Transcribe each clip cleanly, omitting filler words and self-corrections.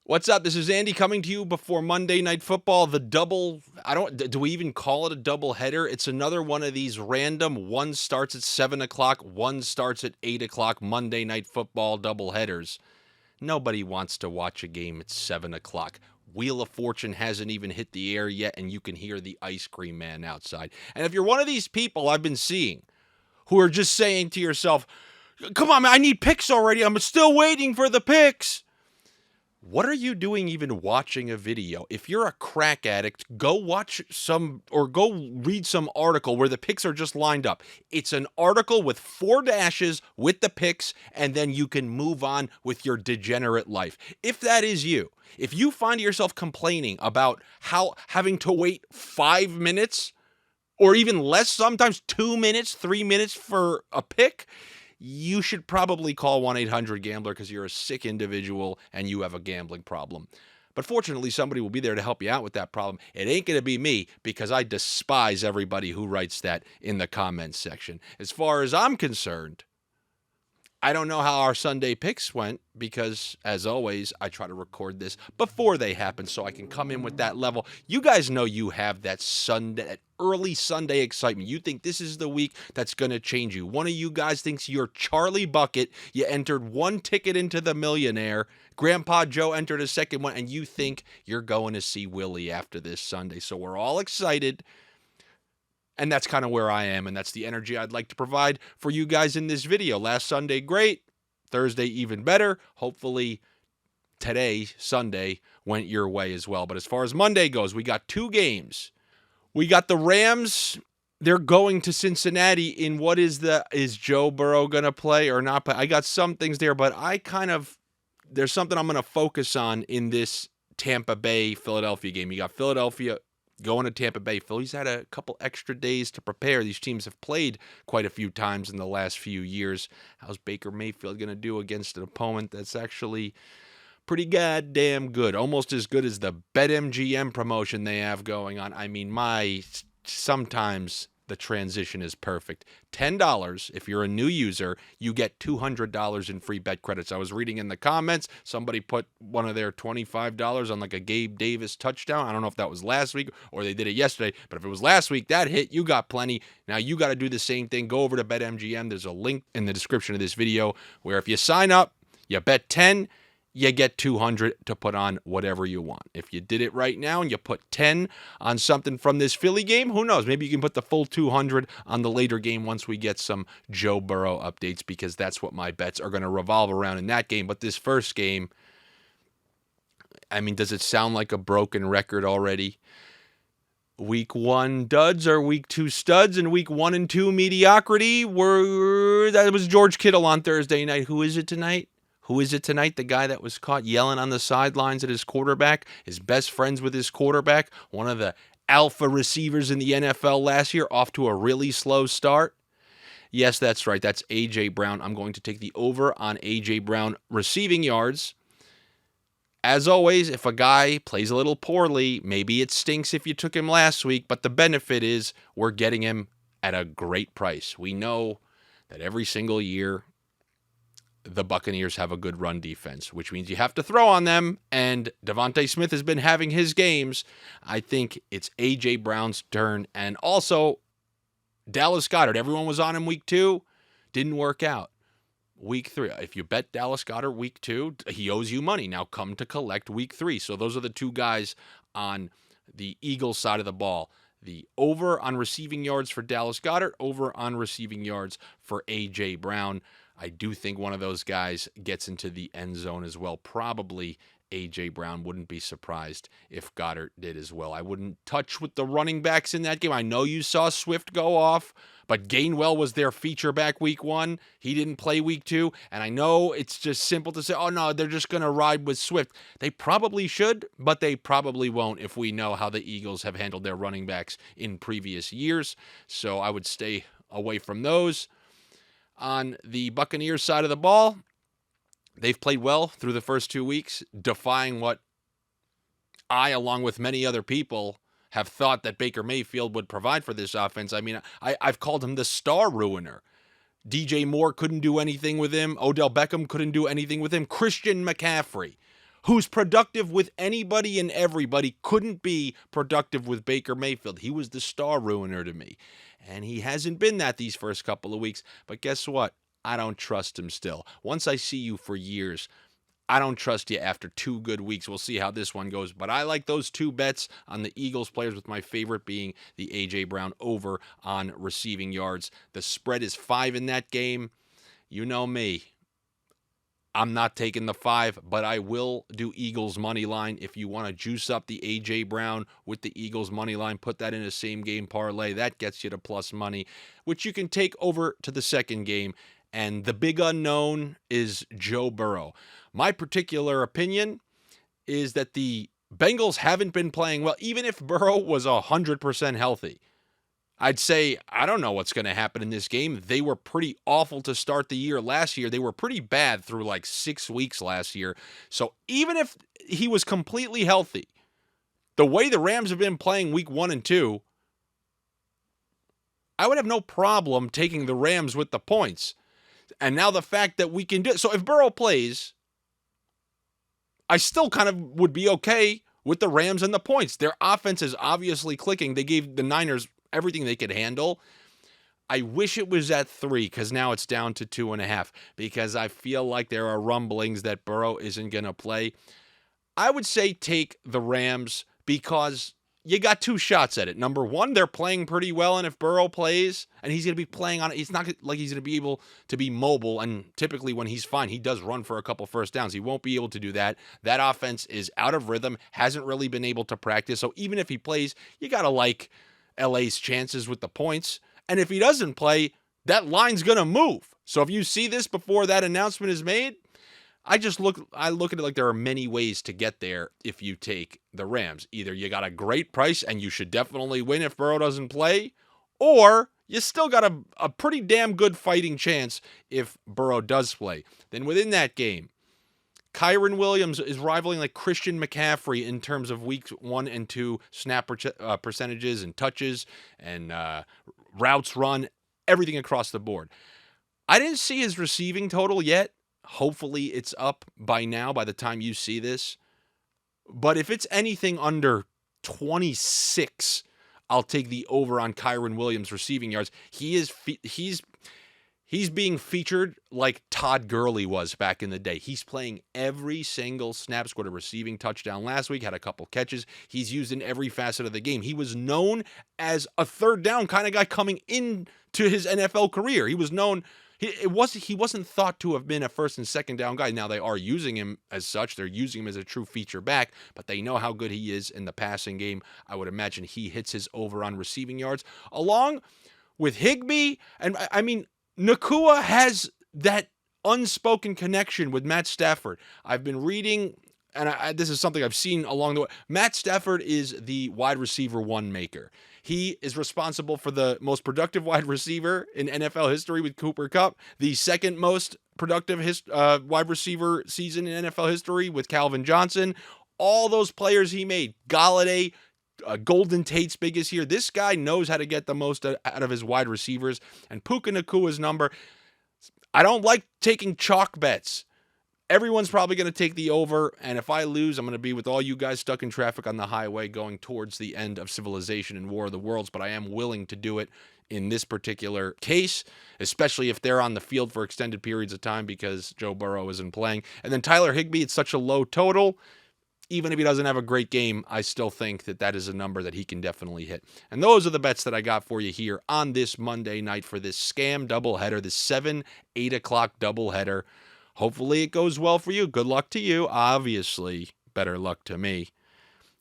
What's up? This is Andy coming to you before Monday Night Football. Do we even call it a double header? It's another one of these random, one starts at 7 o'clock, one starts at 8 o'clock Monday Night Football double headers. Nobody wants to watch a game at 7 o'clock. Wheel of Fortune hasn't even hit the air yet, and you can hear the ice cream man outside. And if you're one of these people I've been seeing who are just saying to yourself, come on, man, I need picks already. I'm still waiting for the picks. What are you doing even watching a video? If you're a crack addict, go watch some or go read some article where the picks are just lined up. It's an article with 4 dashes with the picks, and then you can move on with your degenerate life. If that is you, if you find yourself complaining about how having to wait 5 minutes or even less, sometimes 2 minutes, 3 minutes for a pick, you should probably call 1-800-GAMBLER because you're a sick individual and you have a gambling problem. But fortunately, somebody will be there to help you out with that problem. It ain't going to be me because I despise everybody who writes that in the comments section. As far as I'm concerned, I don't know how our Sunday picks went because, as always, I try to record this before they happen so I can come in with that level. You guys know you have that Sunday, that early Sunday excitement. You think this is the week that's going to change you. One of you guys thinks you're Charlie Bucket. You entered one ticket into the millionaire. Grandpa Joe entered a second one, and you think you're going to see Willie after this Sunday. So we're all excited. And that's kind of where I am, and that's the energy I'd like to provide for you guys in this video. Last Sunday, great. Thursday, even better. Hopefully, today, Sunday, went your way as well. But as far as Monday goes, we got 2 games. We got the Rams. They're going to Cincinnati in what is Joe Burrow going to play or not play? I got some things there, but there's something I'm going to focus on in this Tampa Bay-Philadelphia game. You got Philadelphia going to Tampa Bay. Philly's had a couple extra days to prepare. These teams have played quite a few times in the last few years. How's Baker Mayfield going to do against an opponent that's actually pretty goddamn good? Almost as good as the BetMGM promotion they have going on. I mean, sometimes the transition is perfect. $10, if you're a new user, you get $200 in free bet credits. I was reading in the comments, somebody put one of their $25 on like a Gabe Davis touchdown. I don't know if that was last week or they did it yesterday, but if it was last week, that hit, you got plenty. Now you got to do the same thing. Go over to BetMGM. There's a link in the description of this video where if you sign up, you bet 10, you get 200 to put on whatever you want. If you did it right now and you put 10 on something from this Philly game, who knows? Maybe you can put the full 200 on the later game once we get some Joe Burrow updates, because that's what my bets are going to revolve around in that game. But this first game, I mean, does it sound like a broken record already? Week 1 duds are week 2 studs, and week 1 and 2 mediocrity that was George Kittle on Thursday night. Who is it tonight? The guy that was caught yelling on the sidelines at his quarterback, his best friends with his quarterback, one of the alpha receivers in the NFL last year, off to a really slow start. Yes, that's right. That's A.J. Brown. I'm going to take the over on A.J. Brown receiving yards. As always, if a guy plays a little poorly, maybe it stinks if you took him last week, but the benefit is we're getting him at a great price. We know that every single year the Buccaneers have a good run defense, which means you have to throw on them, and Devontae Smith has been having his games. I think it's A.J. Brown's turn, and also Dallas Goedert. Everyone was on him week 2, didn't work out. Week 3, if you bet Dallas Goedert week 2, he owes you money. Now come to collect week 3. So those are the 2 guys on the Eagles side of the ball. The over on receiving yards for Dallas Goedert, over on receiving yards for A.J. Brown. I do think one of those guys gets into the end zone as well. Probably A.J. Brown. Wouldn't be surprised if Goddard did as well. I wouldn't touch with the running backs in that game. I know you saw Swift go off, but Gainwell was their feature back week 1. He didn't play week 2. And I know it's just simple to say, oh no, they're just going to ride with Swift. They probably should, but they probably won't if we know how the Eagles have handled their running backs in previous years. So I would stay away from those. On the Buccaneers side of the ball, they've played well through the first 2 weeks, defying what I, along with many other people, have thought that Baker Mayfield would provide for this offense. I mean, I've called him the star ruiner. DJ Moore couldn't do anything with him. Odell Beckham couldn't do anything with him. Christian McCaffrey who's productive with anybody and everybody, couldn't be productive with Baker Mayfield. He was the star ruiner to me. And he hasn't been that these first couple of weeks. But guess what? I don't trust him still. Once I see you for years, I don't trust you after 2 good weeks. We'll see how this one goes. But I like those 2 bets on the Eagles players, with my favorite being the A.J. Brown over on receiving yards. The spread is 5 in that game. You know me. I'm not taking the 5, but I will do Eagles money line. If you want to juice up the A.J. Brown with the Eagles money line, put that in a same game parlay. That gets you to plus money, which you can take over to the second game. And the big unknown is Joe Burrow. My particular opinion is that the Bengals haven't been playing well. Even if Burrow was 100% healthy, I'd say, I don't know what's going to happen in this game. They were pretty awful to start the year last year. They were pretty bad through like 6 weeks last year. So even if he was completely healthy, the way the Rams have been playing week 1 and 2, I would have no problem taking the Rams with the points. And now the fact that we can do it. So if Burrow plays, I still kind of would be okay with the Rams and the points. Their offense is obviously clicking. They gave the Niners everything they could handle. I wish it was at 3, because now it's down to 2.5, because I feel like there are rumblings that Burrow isn't going to play. I would say take the Rams, because you got 2 shots at it. Number one, they're playing pretty well, and if Burrow plays, and he's going to be playing on it, it's not like he's going to be able to be mobile, and typically when he's fine, he does run for a couple first downs. He won't be able to do that. That offense is out of rhythm, hasn't really been able to practice, so even if he plays, you got to like LA's chances with the points. And if he doesn't play, that line's going to move. So if you see this before that announcement is made, I look at it like there are many ways to get there if you take the Rams. Either you got a great price and you should definitely win if Burrow doesn't play, or you still got a pretty damn good fighting chance if Burrow does play. Then within that game, Kyren Williams is rivaling like Christian McCaffrey in terms of weeks 1 and 2 snap percentages and touches and routes run, everything across the board. I didn't see his receiving total yet. Hopefully it's up by now by the time you see this. But if it's anything under 26, I'll take the over on Kyren Williams receiving yards. He's being featured like Todd Gurley was back in the day. He's playing every single snap, scored a receiving touchdown last week, had a couple catches. He's used in every facet of the game. He was known as a third down kind of guy coming into his NFL career. He was known, he wasn't thought to have been a first and second down guy. Now they are using him as such. They're using him as a true feature back, but they know how good he is in the passing game. I would imagine he hits his over on receiving yards along with Higbee. And I mean, Nakua has that unspoken connection with Matt Stafford. I've been reading, and this is something I've seen along the way. Matt Stafford is the wide receiver 1 maker. He is responsible for the most productive wide receiver in NFL history with Cooper Kupp, the second most productive wide receiver season in NFL history with Calvin Johnson. All those players he made, Galladay, Golden Tate's biggest year. This guy knows how to get the most out of his wide receivers. And Puka Nakua's number, I don't like taking chalk bets. Everyone's probably going to take the over, and if I lose, I'm going to be with all you guys stuck in traffic on the highway going towards the end of civilization and War of the Worlds, but I am willing to do it in this particular case, especially if they're on the field for extended periods of time because Joe Burrow isn't playing. And then Tyler Higbee, it's such a low total. Even if he doesn't have a great game, I still think that is a number that he can definitely hit. And those are the bets that I got for you here on this Monday night for this scam doubleheader, this 7-8 o'clock doubleheader. Hopefully it goes well for you. Good luck to you. Obviously, better luck to me.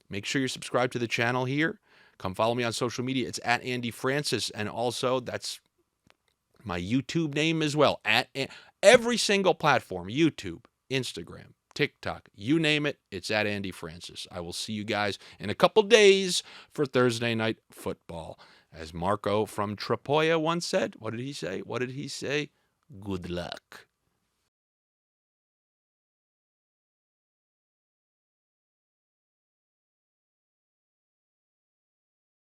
Make sure you're subscribed to the channel here. Come follow me on social media. It's at Andy Francis. And also, that's my YouTube name as well. At every single platform, YouTube, Instagram, TikTok, you name it, it's at Andy Francis. I will see you guys in a couple days for Thursday Night Football. As Marco from Trapoya once said, what did he say? Good luck.